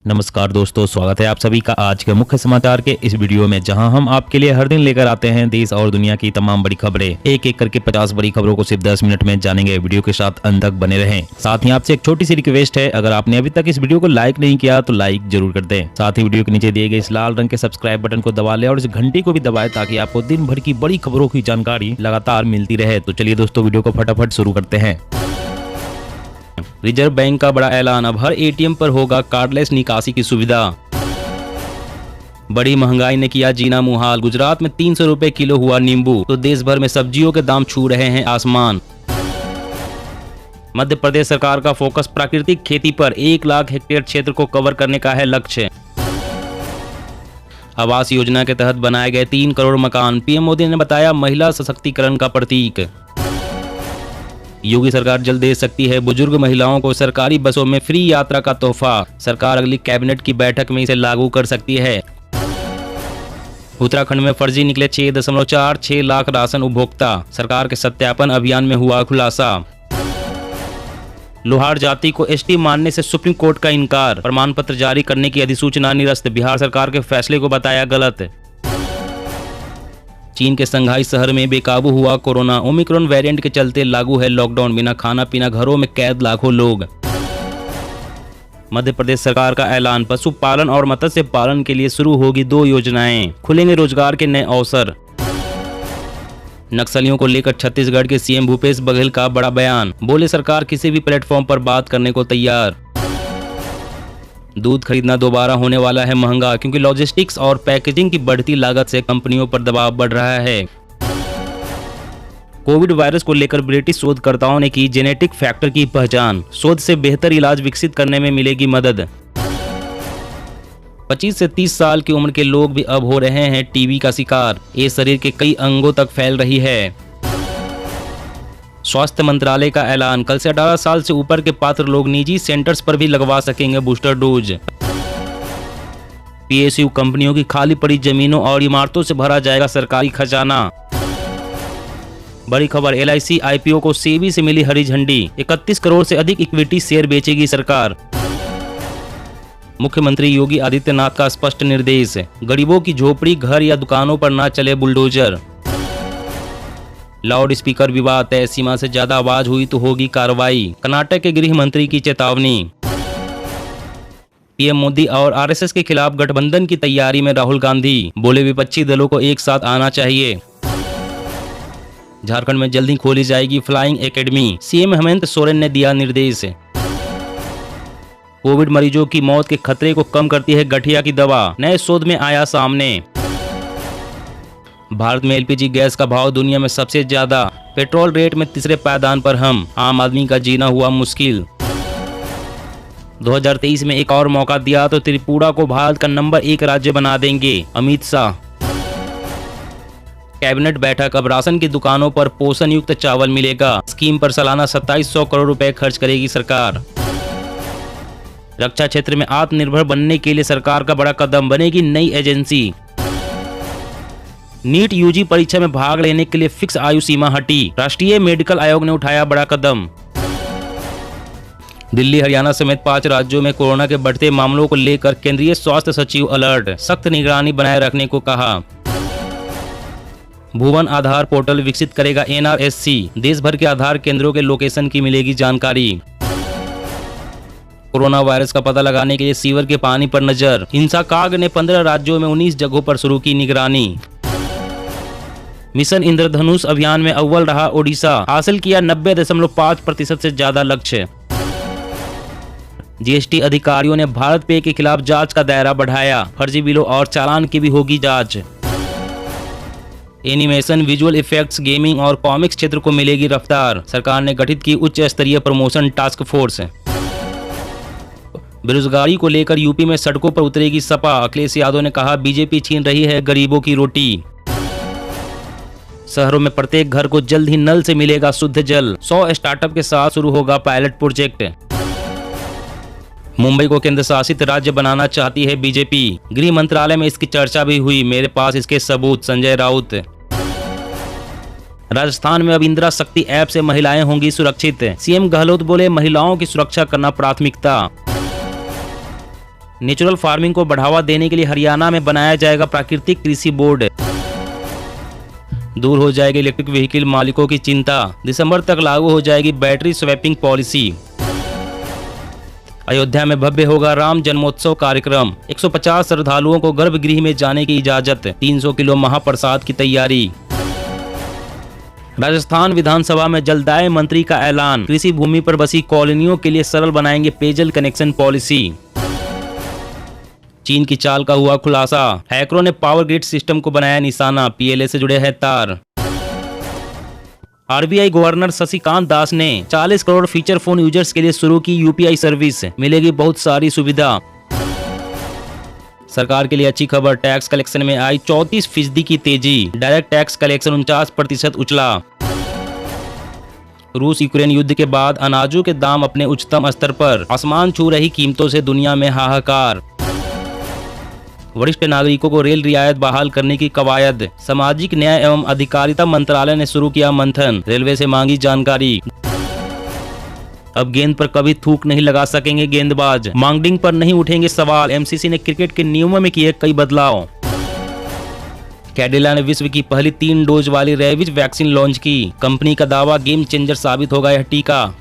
नमस्कार दोस्तों, स्वागत है आप सभी का आज के मुख्य समाचार के इस वीडियो में, जहां हम आपके लिए हर दिन लेकर आते हैं देश और दुनिया की तमाम बड़ी खबरें। एक एक करके 50 बड़ी खबरों को सिर्फ 10 मिनट में जानेंगे। वीडियो के साथ अंत तक बने रहें। साथ ही आपसे एक छोटी सी रिक्वेस्ट है, अगर आपने अभी तक इस वीडियो को लाइक नहीं किया तो लाइक जरूर कर दें। साथ ही वीडियो के नीचे दिए गए इस लाल रंग के सब्सक्राइब बटन को दबा लें और इस घंटी को भी दबाएं ताकि आपको दिन भर की बड़ी खबरों की जानकारी लगातार मिलती रहे। तो चलिए दोस्तों, वीडियो को फटाफट शुरू करते हैं। रिजर्व बैंक का बड़ा ऐलान, अब हर एटीएम पर होगा कार्डलेस निकासी की सुविधा। बड़ी महंगाई ने किया जीना मुहाल, गुजरात में 300 रुपए किलो हुआ नींबू, तो देश भर में सब्जियों के दाम छू रहे हैं आसमान। मध्य प्रदेश सरकार का फोकस प्राकृतिक खेती पर, 1 लाख हेक्टेयर क्षेत्र को कवर करने का है लक्ष्य। आवास योजना के तहत बनाए गए 3 करोड़ मकान, पीएम मोदी ने बताया महिला सशक्तिकरण का प्रतीक। योगी सरकार जल्द दे सकती है बुजुर्ग महिलाओं को सरकारी बसों में फ्री यात्रा का तोहफा, सरकार अगली कैबिनेट की बैठक में इसे लागू कर सकती है। उत्तराखंड में फर्जी निकले 6.46 लाख राशन उपभोक्ता, सरकार के सत्यापन अभियान में हुआ खुलासा। लोहार जाति को एसटी मानने से सुप्रीम कोर्ट का इनकार, प्रमाण पत्र जारी करने की अधिसूचना निरस्त, बिहार सरकार के फैसले को बताया गलत। चीन के संघाई शहर में बेकाबू हुआ कोरोना, ओमिक्रॉन वेरिएंट के चलते लागू है लॉकडाउन, बिना खाना पीना घरों में कैद लाखों लोग। मध्य प्रदेश सरकार का ऐलान, पशुपालन और मत्स्य पालन के लिए शुरू होगी 2 योजनाएं, खुलेंगे रोजगार के नए अवसर। नक्सलियों को लेकर छत्तीसगढ़ के सीएम भूपेश बघेल का बड़ा बयान, बोले सरकार किसी भी प्लेटफॉर्म पर बात करने को तैयार। दूध खरीदना दोबारा होने वाला है महंगा, क्योंकि लॉजिस्टिक्स और पैकेजिंग की बढ़ती लागत से कंपनियों पर दबाव बढ़ रहा है। कोविड वायरस को लेकर ब्रिटिश शोधकर्ताओं ने की जेनेटिक फैक्टर की पहचान, शोध से बेहतर इलाज विकसित करने में मिलेगी मदद। 25 से 30 साल की उम्र के लोग भी अब हो रहे हैं टीबी का शिकार, ये शरीर के कई अंगों तक फैल रही है। स्वास्थ्य मंत्रालय का ऐलान, कल से 18 साल से ऊपर के पात्र लोग निजी सेंटर्स पर भी लगवा सकेंगे बूस्टर डोज। पीएसयू कंपनियों की खाली पड़ी जमीनों और इमारतों से भरा जाएगा सरकारी खजाना। बड़ी खबर, एलआईसी आईपीओ को सेबी से मिली हरी झंडी, 31 करोड़ से अधिक इक्विटी शेयर बेचेगी सरकार। मुख्यमंत्री योगी आदित्यनाथ का स्पष्ट निर्देश, गरीबों की झोपड़ी, घर या दुकानों पर न चले बुलडोजर। लाउड स्पीकर विवाद, तय सीमा से ज्यादा आवाज हुई तो होगी कार्रवाई, कर्नाटक के गृह मंत्री की चेतावनी। पीएम मोदी और आरएसएस के खिलाफ गठबंधन की तैयारी में राहुल गांधी, बोले विपक्षी दलों को एक साथ आना चाहिए। झारखंड में जल्द ही खोली जाएगी flying academy, CM Hemant Soren ने दिया निर्देश। कोविड मरीजों की मौत के खतरे को कम करती है गठिया की दवा, नए शोध में आया सामने। भारत में एलपीजी गैस का भाव दुनिया में सबसे ज्यादा, पेट्रोल रेट में तीसरे पायदान पर हम, आम आदमी का जीना हुआ मुश्किल। 2023 में एक और मौका दिया तो त्रिपुरा को भारत का नंबर 1 राज्य बना देंगे, अमित शाह। कैबिनेट बैठक, अब राशन की दुकानों पर पोषण युक्त चावल मिलेगा, स्कीम पर सालाना 2700 करोड़ रुपए खर्च करेगी सरकार। रक्षा क्षेत्र में आत्मनिर्भर बनने के लिए सरकार का बड़ा कदम, बनेगी नई एजेंसी। नीट यूजी परीक्षा में भाग लेने के लिए फिक्स आयु सीमा हटी, राष्ट्रीय मेडिकल आयोग ने उठाया बड़ा कदम। दिल्ली हरियाणा समेत 5 राज्यों में कोरोना के बढ़ते मामलों को लेकर केंद्रीय स्वास्थ्य सचिव अलर्ट, सख्त निगरानी बनाए रखने को कहा। भुवन आधार पोर्टल विकसित करेगा एनआरएससी, देश भर के आधार केंद्रों के लोकेशन की मिलेगी जानकारी। कोरोना वायरस का पता लगाने के लिए सीवर के पानी पर नजर, इंसाकाग ने 15 राज्यों में 19 जगहों पर शुरू की निगरानी। मिशन इंद्रधनुष अभियान में अव्वल रहा ओडिशा, हासिल किया 90.5% से ज्यादा लक्ष्य। जीएसटी अधिकारियों ने भारत पे के खिलाफ जांच का दायरा बढ़ाया, फर्जी बिलों और चालान की भी होगी जांच। एनिमेशन, विजुअल इफेक्ट्स, गेमिंग और कॉमिक्स क्षेत्र को मिलेगी रफ्तार, सरकार ने गठित की उच्च स्तरीय प्रमोशन टास्क फोर्स। बेरोजगारी को लेकर यूपी में सड़कों पर उतरेगी सपा, अखिलेश यादव ने कहा बीजेपी छीन रही है गरीबों की रोटी। शहरों में प्रत्येक घर को जल्द ही नल से मिलेगा शुद्ध जल, 100 स्टार्टअप के साथ शुरू होगा पायलट प्रोजेक्ट। मुंबई को केंद्र शासित राज्य बनाना चाहती है बीजेपी, गृह मंत्रालय में इसकी चर्चा भी हुई, मेरे पास इसके सबूत, संजय राउत। राजस्थान में अब इंदिरा शक्ति ऐप से महिलाएं होंगी सुरक्षित, सीएम गहलोत बोले महिलाओं की सुरक्षा करना प्राथमिकता। नेचुरल फार्मिंग को बढ़ावा देने के लिए हरियाणा में बनाया जाएगा प्राकृतिक कृषि बोर्ड। दूर हो जाएगी इलेक्ट्रिक व्हीकल मालिकों की चिंता, दिसंबर तक लागू हो जाएगी बैटरी स्वैपिंग पॉलिसी। अयोध्या में भव्य होगा राम जन्मोत्सव कार्यक्रम, 150 श्रद्धालुओं को गर्भगृह में जाने की इजाजत, 300 किलो महाप्रसाद की तैयारी। राजस्थान विधानसभा में जलदाय मंत्री का ऐलान, कृषि भूमि पर बसी कॉलोनियों के लिए सरल बनाएंगे पेयजल कनेक्शन पॉलिसी। चीन की चाल का हुआ खुलासा, हैकरों ने पावर ग्रिड सिस्टम को बनाया निशाना, पीएलए से जुड़े हैं तार। आरबीआई गवर्नर शशिकांत दास ने 40 करोड़ फीचर फोन यूजर्स के लिए शुरू की यूपीआई सर्विस, मिलेगी बहुत सारी सुविधा। सरकार के लिए अच्छी खबर, टैक्स कलेक्शन में आई 34% की तेजी, डायरेक्ट टैक्स कलेक्शन 49% उछला। रूस यूक्रेन युद्ध के बाद अनाजों के दाम अपने उच्चतम स्तर पर, आसमान छू रही कीमतों से दुनिया में हाहाकार। वरिष्ठ नागरिकों को रेल रियायत बहाल करने की कवायद, सामाजिक न्याय एवं अधिकारिता मंत्रालय ने शुरू किया मंथन, रेलवे से मांगी जानकारी। अब गेंद पर कभी थूक नहीं लगा सकेंगे गेंदबाज, मांगडिंग पर नहीं उठेंगे सवाल, एमसीसी ने क्रिकेट के नियमों में किए कई बदलाव। कैडिला ने विश्व की पहली 3 डोज वाली रेबीज वैक्सीन लॉन्च की, कंपनी का दावा गेम चेंजर साबित होगा यह टीका।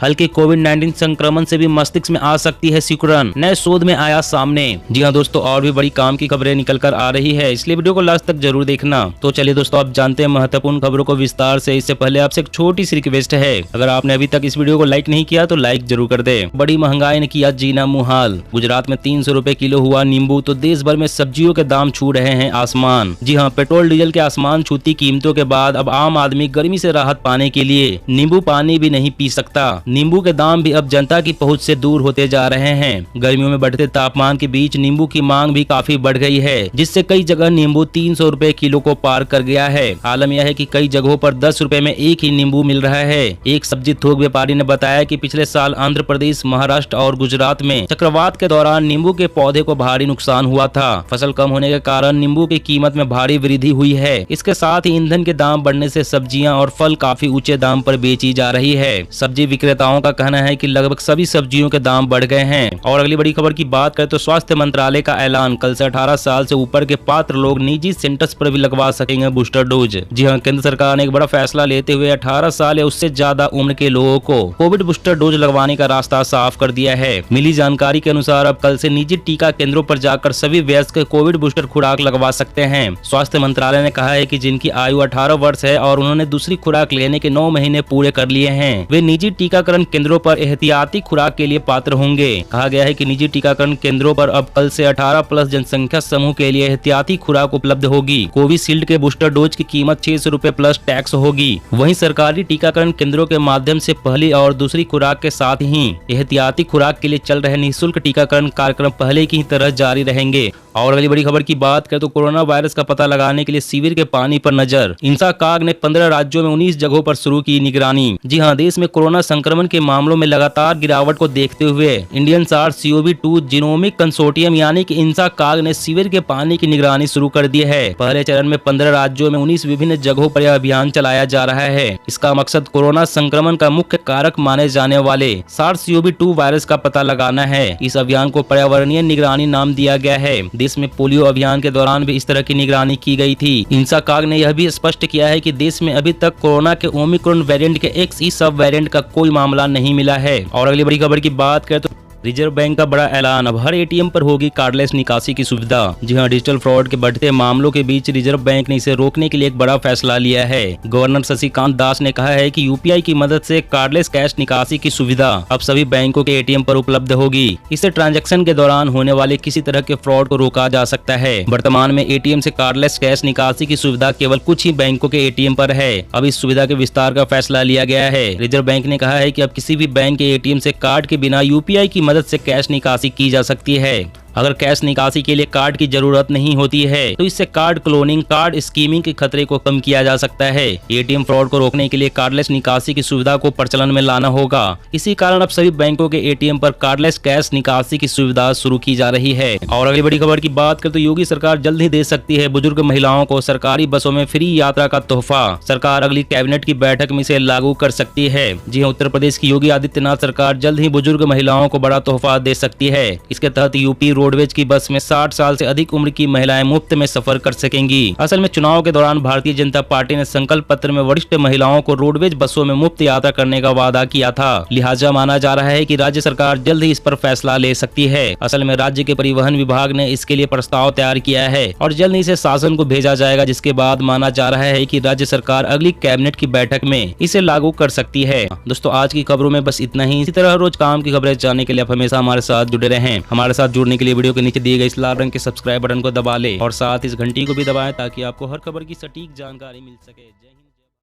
हल्के कोविड-19 संक्रमण से भी मस्तिष्क में आ सकती है सिकुड़न, नए शोध में आया सामने। जी हाँ दोस्तों, और भी बड़ी काम की खबरें निकल कर आ रही है, इसलिए वीडियो को लास्ट तक जरूर देखना। तो चलिए दोस्तों, आप जानते हैं महत्वपूर्ण खबरों को विस्तार से। इससे पहले आपसे एक छोटी सी रिक्वेस्ट है, अगर आपने अभी तक इस वीडियो को लाइक नहीं किया तो लाइक जरूर कर दे। बड़ी महंगाई ने किया जीना मुहाल, गुजरात में 300 रुपए किलो हुआ नींबू, तो देश भर में सब्जियों के दाम छू रहे हैं आसमान। जी हाँ, पेट्रोल डीजल के आसमान छूती कीमतों के बाद अब आम आदमी गर्मी से राहत पाने के लिए नींबू पानी भी नहीं पी सकता। नींबू के दाम भी अब जनता की पहुंच से दूर होते जा रहे हैं। गर्मियों में बढ़ते तापमान के बीच नींबू की मांग भी काफी बढ़ गई है, जिससे कई जगह नींबू 300 रुपए किलो को पार कर गया है। आलम यह है कि कई जगहों पर 10 रुपए में एक ही नींबू मिल रहा है। एक सब्जी थोक व्यापारी ने बताया कि पिछले साल आंध्र प्रदेश, महाराष्ट्र और गुजरात में चक्रवात के दौरान नींबू के पौधे को भारी नुकसान हुआ था। फसल कम होने के कारण नींबू की कीमत में भारी वृद्धि हुई है। इसके साथ ही ईंधन के दाम बढ़ने से सब्जियां और फल काफी ऊंचे दाम पर बेची जा रही है। सब्जी विक्रेताओं का कहना है कि लगभग सभी सब्जियों के दाम बढ़ गए हैं। और अगली बड़ी खबर की बात करें तो स्वास्थ्य मंत्रालय का ऐलान, कल से 18 साल से ऊपर के पात्र लोग निजी सेंटर्स पर भी लगवा सकेंगे बूस्टर डोज। जी हाँ, केंद्र सरकार ने एक बड़ा फैसला लेते हुए 18 साल या उससे ज्यादा उम्र के लोगों को कोविड बूस्टर डोज लगवाने का रास्ता साफ कर दिया है। मिली जानकारी के अनुसार अब कल से निजी टीका केंद्रों पर जाकर सभी वयस्क कोविड बूस्टर खुराक लगवा सकते हैं। स्वास्थ्य मंत्रालय ने कहा है कि जिनकी आयु 18 वर्ष है और उन्होंने दूसरी खुराक लेने के 9 महीने पूरे कर लिए हैं, वे निजी टीकाकरण केंद्रों पर एहतियाती खुराक के लिए पात्र होंगे। कहा गया है कि निजी टीकाकरण केंद्रों पर अब कल से 18+ जनसंख्या समूह के लिए एहतियाती खुराक उपलब्ध होगी। कोविशील्ड के बूस्टर डोज की कीमत 600 रुपए प्लस टैक्स होगी। वहीं सरकारी टीकाकरण केंद्रों के माध्यम से पहली और दूसरी खुराक के साथ ही एहतियाती खुराक के लिए चल रहे निःशुल्क टीकाकरण कार्यक्रम पहले की तरह जारी रहेंगे। और अगली बड़ी खबर की बात करें तो कोरोना वायरस का पता लगाने के लिए शिविर के पानी पर नजर, इंसा काग ने 15 राज्यों में 19 जगहों पर शुरू की निगरानी। जी हां, देश में कोरोना संक्रमण के मामलों में लगातार गिरावट को देखते हुए इंडियन SARS-CoV-2 जीनोमिक कंसोर्टियम यानी कि इंसा काग ने शिविर के पानी की निगरानी शुरू कर दी है। पहले चरण में 15 राज्यों में 19 विभिन्न जगहों पर यह अभियान चलाया जा रहा है। इसका मकसद कोरोना संक्रमण का मुख्य कारक माने जाने वाले SARS-CoV-2 वायरस का पता लगाना है। इस अभियान को पर्यावरणीय निगरानी नाम दिया गया है। देश में पोलियो अभियान के दौरान भी इस तरह की निगरानी की गई थी। इंसा काग ने यह भी स्पष्ट किया है कि देश में अभी तक कोरोना के ओमिक्रॉन वेरिएंट के XE सब वेरिएंट का कोई मामला नहीं मिला है। और अगली बड़ी खबर की बात करें तो रिजर्व बैंक का बड़ा ऐलान, अब हर एटीएम पर होगी कार्डलेस निकासी की सुविधा। जी हां, डिजिटल फ्रॉड के बढ़ते मामलों के बीच रिजर्व बैंक ने इसे रोकने के लिए एक बड़ा फैसला लिया है। गवर्नर शशिकांत दास ने कहा है कि यूपीआई की मदद से कार्डलेस कैश निकासी की सुविधा अब सभी बैंकों के एटीएम पर उपलब्ध होगी। इससे ट्रांजैक्शन के दौरान होने वाले किसी तरह के फ्रॉड को रोका जा सकता है। वर्तमान में एटीएम से कार्डलेस कैश निकासी की सुविधा केवल कुछ ही बैंकों के एटीएम पर है। अब इस सुविधा के विस्तार का फैसला लिया गया है। रिजर्व बैंक ने कहा है कि अब किसी भी बैंक के एटीएम से कार्ड के बिना यूपीआई की मदद से कैश निकासी की जा सकती है। अगर कैश निकासी के लिए कार्ड की जरूरत नहीं होती है तो इससे कार्ड क्लोनिंग, कार्ड स्कीमिंग के खतरे को कम किया जा सकता है। एटीएम फ्रॉड को रोकने के लिए कार्डलेस निकासी की सुविधा को प्रचलन में लाना होगा। इसी कारण अब सभी बैंकों के एटीएम पर कार्डलेस कैश निकासी की सुविधा शुरू की जा रही है। और अगली बड़ी खबर की बात करें तो योगी सरकार जल्द ही दे सकती है बुजुर्ग महिलाओं को सरकारी बसों में फ्री यात्रा का तोहफा। सरकार अगली कैबिनेट की बैठक में इसे लागू कर सकती है। जी हां, उत्तर प्रदेश की योगी आदित्यनाथ सरकार जल्द ही बुजुर्ग महिलाओं को बड़ा तोहफा दे सकती है। इसके तहत यूपी रोडवेज की बस में 60 साल से अधिक उम्र की महिलाएं मुफ्त में सफर कर सकेंगी। असल में चुनाव के दौरान भारतीय जनता पार्टी ने संकल्प पत्र में वरिष्ठ महिलाओं को रोडवेज बसों में मुफ्त यात्रा करने का वादा किया था। लिहाजा माना जा रहा है कि राज्य सरकार जल्द ही इस पर फैसला ले सकती है। असल में राज्य के परिवहन विभाग ने इसके लिए प्रस्ताव तैयार किया है और जल्द ही इसे शासन को भेजा जाएगा, जिसके बाद माना जा रहा है कि राज्य सरकार अगली कैबिनेट की बैठक में इसे लागू कर सकती है। दोस्तों, आज की खबरों में बस इतना ही। इसी तरह रोज काम की खबरें जानने के लिए आप हमेशा हमारे साथ जुड़े रहें। हमारे साथ जुड़ने के लिए वीडियो के नीचे दिए गए इस लाल रंग के सब्सक्राइब बटन को दबा ले और साथ इस घंटी को भी दबाएं ताकि आपको हर खबर की सटीक जानकारी मिल सके।